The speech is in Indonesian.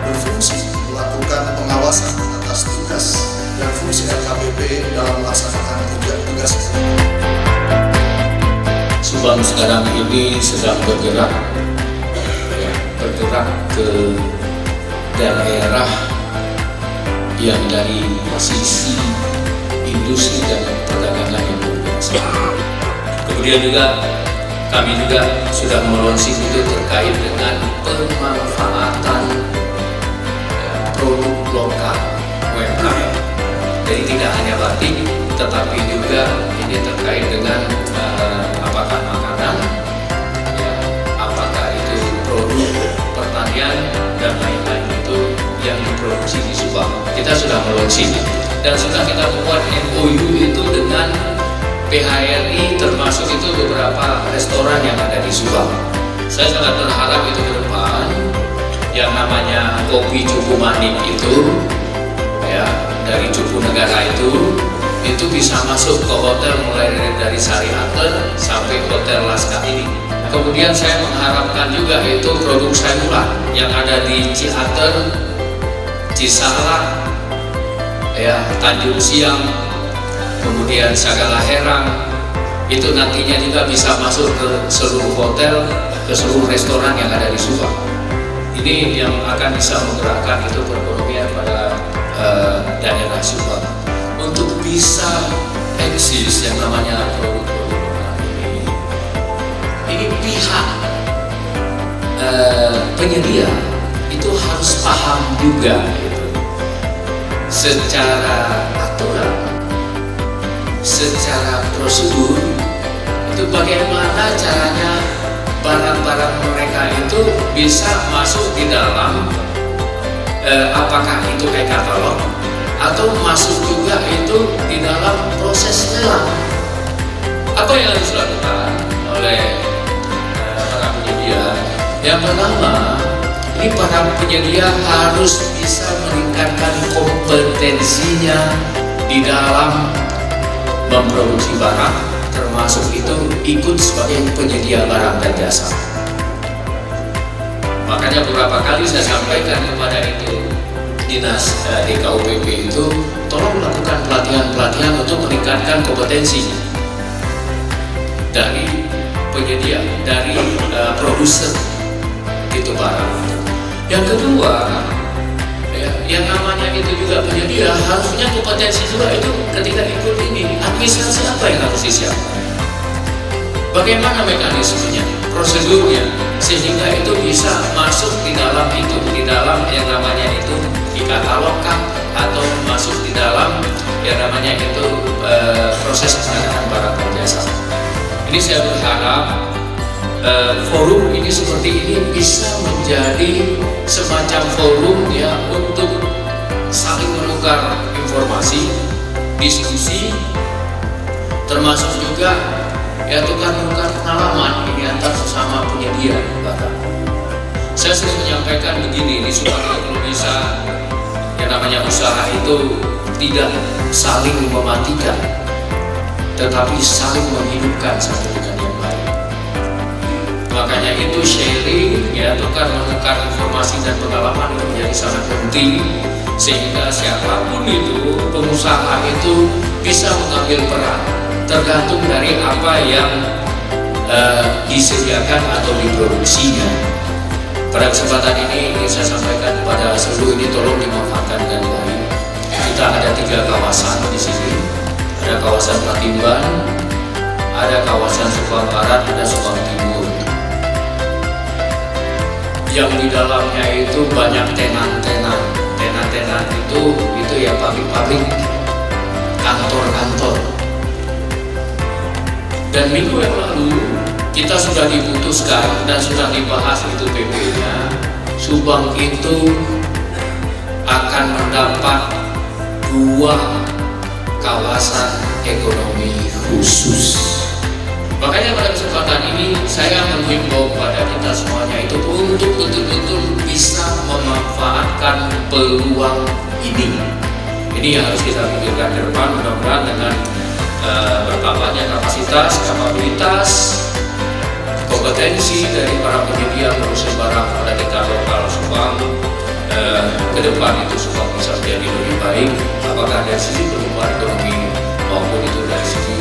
berfungsi melakukan pengawasan atas tugas dan fungsi LKPP dalam melaksanakan tugas. Subang sekarang ini sedang bergerak ke daerah yang dari sisi industri dan perdagangan yang berbiasa. Kemudian juga kami juga sudah melunching itu terkait dengan pemanfaatan produk lokal UMKM. Jadi tidak hanya batik, tetapi juga ini terkait dengan apakah makanan, ya, apakah itu produk pertanian dan lain-lain itu yang diproduksi di Subang. Kita sudah melunching dan sudah kita membuat MOU itu dengan PHRI, termasuk itu beberapa restoran yang ada di Subang. Saya sangat berharap itu ke depan yang namanya kopi Cupu Manik itu, ya, dari Cupu Negara itu bisa masuk ke hotel mulai dari Sariater sampai Hotel Laska ini. Kemudian saya mengharapkan juga itu produk sayuran yang ada di Ciater, Cisalak, ya, Tanjung Siang, kemudian Sagala Herang, itu nantinya juga bisa masuk ke seluruh hotel, ke seluruh restoran yang ada di Subang. Ini yang akan bisa menggerakkan itu perekonomian pada daerah Subang untuk bisa eksis yang namanya produk-produk ini. Ini pihak penyedia itu harus paham juga gitu, secara aturan, secara prosedur itu bagaimana caranya barang-barang mereka itu bisa masuk di dalam apakah itu e-katalog atau masuk juga itu di dalam proses lelang. Apa yang harus dilakukan oleh para penyedia? Yang pertama, ini para penyedia harus bisa meningkatkan kompetensinya di dalam memproduksi barang, termasuk itu ikut sebagai penyedia barang dan jasa. Makanya beberapa kali saya sampaikan kepada itu dinas DKUPP itu, tolong lakukan pelatihan-pelatihan untuk meningkatkan kompetensi dari penyedia, dari produser itu barang. Yang kedua, yang namanya itu juga penyedia harus punya kompetensi juga itu ketika ikut ini. Administrasi apa yang harus disiapkan? Bagaimana mekanismenya, prosedurnya, sehingga itu bisa masuk di dalam itu, di dalam yang namanya itu dikatalogkan atau masuk di dalam yang namanya itu proses pengadaan barang dan jasa. Ini saya berharap forum ini seperti ini bisa menjadi semacam forum ya untuk saling menukar informasi, diskusi, termasuk juga ya tukar-tukar pengalaman ini antar sesama penyedia barang. Saya sering menyampaikan begini, di Subang kalau bisa yang namanya usaha itu tidak saling mematikan, tetapi saling menghidupkan satu dengan yang lain. Makanya itu sharing, ya, tukar-menukar informasi dan pengalaman itu menjadi sangat penting, sehingga siapapun itu pengusaha itu bisa mengambil peran, tergantung dari apa yang disediakan atau diproduksinya. Pada kesempatan ini ingin saya sampaikan kepada seluruh ini, tolong dimanfaatkan dengan baik. Kita ada 3 kawasan di sini, ada kawasan Patimban, ada kawasan Subang Barat, ada Subang Timur. Yang di dalamnya itu banyak tenan-tenan. Tenan-tenan itu ya pabrik-pabrik, kantor-kantor. Dan minggu yang lalu kita sudah diputuskan dan sudah dibahas itu PP-nya, Subang itu akan mendapat 2 kawasan ekonomi khusus. Makanya pada kesempatan ini saya menghimbau kepada kita semuanya itu untuk betul-betul bisa memanfaatkan peluang ini. Ini yang harus kita pikirkan ke depan, mudah-mudahan dengan bertambahnya kapasitas, kapabilitas, kompetensi dari para penyedia produsen barang pada tingkat lokal Subang ke depan itu semua bisa menjadi lebih baik, apakah dari sisi pertumbuhan ekonomi maupun itu dari sisi